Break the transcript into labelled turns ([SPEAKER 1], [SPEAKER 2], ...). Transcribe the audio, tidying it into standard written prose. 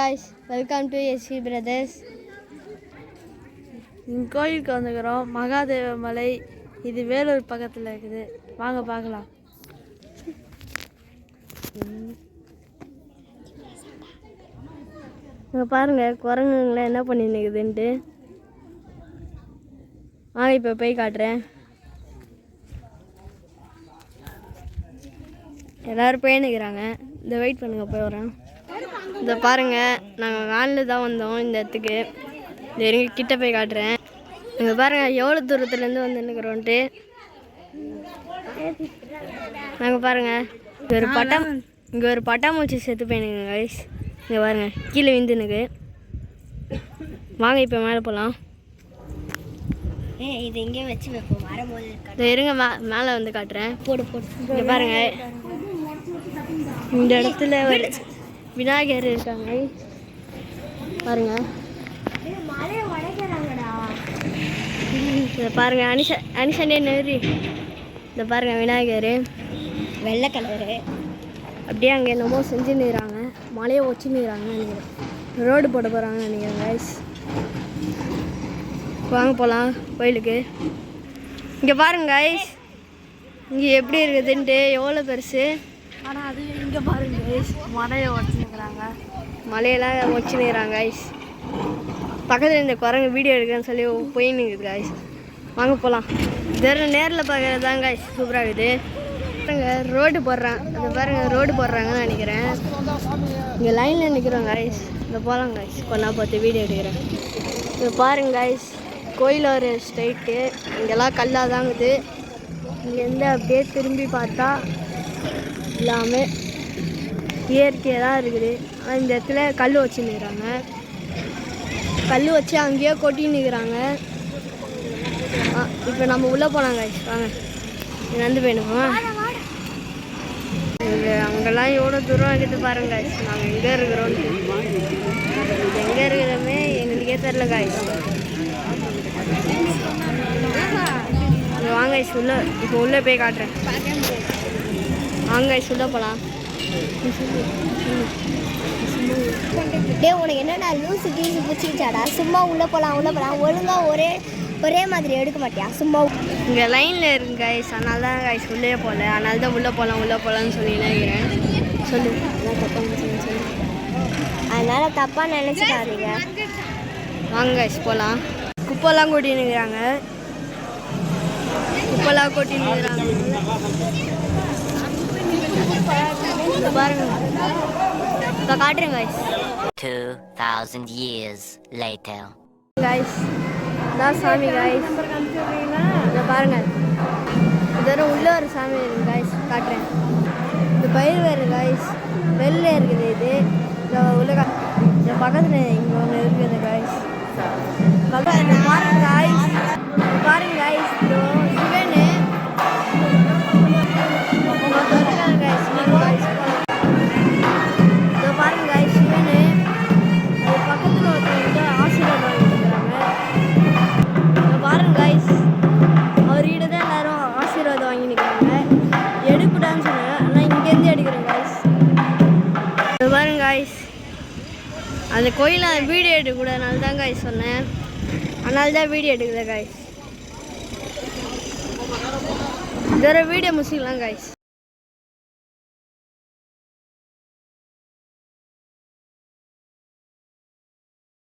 [SPEAKER 1] guys, welcome to SC Brothers. கோயிலுக்கு வந்துக்கிறோம். மகாதேவ மலை இது வேலூர் பக்கத்தில் இருக்குது. வாங்க பார்க்கலாம். இங்கே பாருங்கள் குரங்குங்களை என்ன பண்ணிருக்குதுன்ட்டு. வாங்க இப்போ போய் காட்டுறேன். எல்லோரும் போயின்னுக்கிறாங்க. இந்த வெயிட் பண்ணுங்கள் போய் வரேன். இதை பாருங்கள், நாங்கள் வேனில் தான் வந்தோம் இந்த இடத்துக்கு. இந்த இருங்க கிட்ட போய் காட்டுறேன். இங்கே பாருங்கள் எவ்வளோ தூரத்துலேருந்து வந்து நிற்கிறோன்ட்டு. நாங்கள் பாருங்கள் இங்கே ஒரு பட்டாம்பூச்சி செத்து போயினுங்க கைஸ். இங்கே பாருங்கள் கீழே விந்துனுக்கு. வாங்க இப்போ மேலே போகலாம்.
[SPEAKER 2] இது எங்கே வச்சு வைப்போம் வரும்போது.
[SPEAKER 1] இதை இருங்க மேலே வந்து காட்டுறேன். போடு இங்கே பாருங்கள், இந்த இடத்துல ஒரு விநாயகர் இருக்காங்க பாருங்க. இதை பாருங்க அனிஷாண்டே நெறி. இதை பாருங்க விநாயகர்
[SPEAKER 2] வெள்ளை கலரு.
[SPEAKER 1] அப்படியே அங்கே என்னமோ செஞ்சுன்னுறாங்க. மலையை வச்சுன்னுறாங்க நினைக்கிறேன். ரோடு போட போகிறாங்க நினைக்கிறேன் கைஸ். வாங்க போகலாம் கோயிலுக்கு. இங்கே பாருங்க கைஸ், இங்கே எப்படி இருக்குதுன்ட்டு. எவ்வளோ பெருசு. ஆனால் அது இங்கே பாருங்க கைஸ், மலையை வச்சுன்னுக்குறாங்க. மலையெல்லாம் வச்சுன்னுறாங்க கைஸ். பக்கத்தில் இந்த குரங்கு வீடியோ எடுக்கிறேன்னு சொல்லி போயின்னு இருக்குது கைஸ். வாங்க போகலாம். இதெல்லாம் நேரில் பார்க்குறது தான் கைஸ் சூப்பராக இருக்குது. பாருங்கள் ரோடு போடுறாங்க. அதை பாருங்கள் ரோடு போடுறாங்கன்னு நினைக்கிறேன். இங்கே லைனில் நிற்கிறோம் கைஸ். இங்கே போகலாம் கைஸ். கொண்டா பார்த்து வீடியோ எடுக்கிறேன். இங்கே பாருங்க கைஸ், கோயில் ஒரு ஸ்ட்ரைட்டு. இங்கெல்லாம் கல்லாக தாங்குது. இங்கேருந்து அப்படியே திரும்பி பார்த்தா எல்லாமே இயற்கையாக தான் இருக்குது. ஆனால் இந்த இடத்துல கல் வச்சுன்னுக்கிறாங்க. கல் வச்சு அங்கேயே கொட்டின்னுக்கிறாங்க. இப்போ நம்ம உள்ளே போனாங்க வாங்க. நடந்து போயிடுமா? இங்கே அங்கெல்லாம் எவ்வளோ தூரம் இருக்குது பாருங்க காய்ஸ். நாங்கள் எங்கே இருக்கிறோன்னு எங்கே இருக்கிறோமே எங்களுக்கே தெரில காய்ஸ். வாங்க காய்ஸ் உள்ளே இப்போ உள்ளே போய் காட்டுறேன். வாங்க காய்ஸ் உள்ளே போகலாம்.
[SPEAKER 2] டே உனக்கு என்னடா லூசு கீழு பிடிச்சிச்சாடா? சும்மா உள்ளே போகலாம் ஒழுங்காக ஒரே மாதிரி எடுக்க மாட்டியா? சும்மா
[SPEAKER 1] இங்கே லைனில் இருக்கு கைஸ். அதனால தான் கைஸ் உள்ளே போகல. அதனால தான் உள்ளே போகலான்னு சொல்லி நினைக்கிறேன். சொல்லு
[SPEAKER 2] அதனால் தப்பாக நினச்சிக்காதீங்க.
[SPEAKER 1] வாங்க கைஸ் போகலாம். குப்பெல்லாம் கொட்டினுக்கிறாங்க. குப்பெல்லாம் கொட்டினுக்கிறாங்க பாருங்க. இப்போ காட்டுறேன் கைஸ்.
[SPEAKER 3] 2000 years later.
[SPEAKER 1] கைஸ் இதான் சாமி கைஸ். இதை பாருங்க, இதோட உள்ள ஒரு சாமி இருக்கு கைஸ். காட்டுறேன். இந்த பயிர் வேறு கைஸ் வெளில இருக்குது. இது உள்ள இந்த பக்கத்தில் இங்கே ஒன்று இருக்குது கைஸ். பாருங்க கைஸ், பாருங்க கைஸ். சிவனு கைஸ் பாருங்க கைஸ். சிவனு அது பக்கத்தில் ஒருத்தவங்க ஆசீர்வாதம் பாருங்க கைஸ். அவர்கிட்ட தான் எல்லாரும் ஆசீர்வாதம் வாங்கி நிற்கிறாங்க. எடுக்கூடாதுன்னு சொன்னாங்க, ஆனால் இங்கேருந்து எடுக்கிறேன் கைஸ். பாருங்க கைஸ், அந்த கோயிலில் வீடியோ எடுக்கக்கூடாதுனால தான் கைஸ் சொன்னேன். அதனால தான் வீடியோ எடுக்கிறேன் கைஸ். இதோட வீடியோ முடிச்சிக்கலாம் கைஸ்.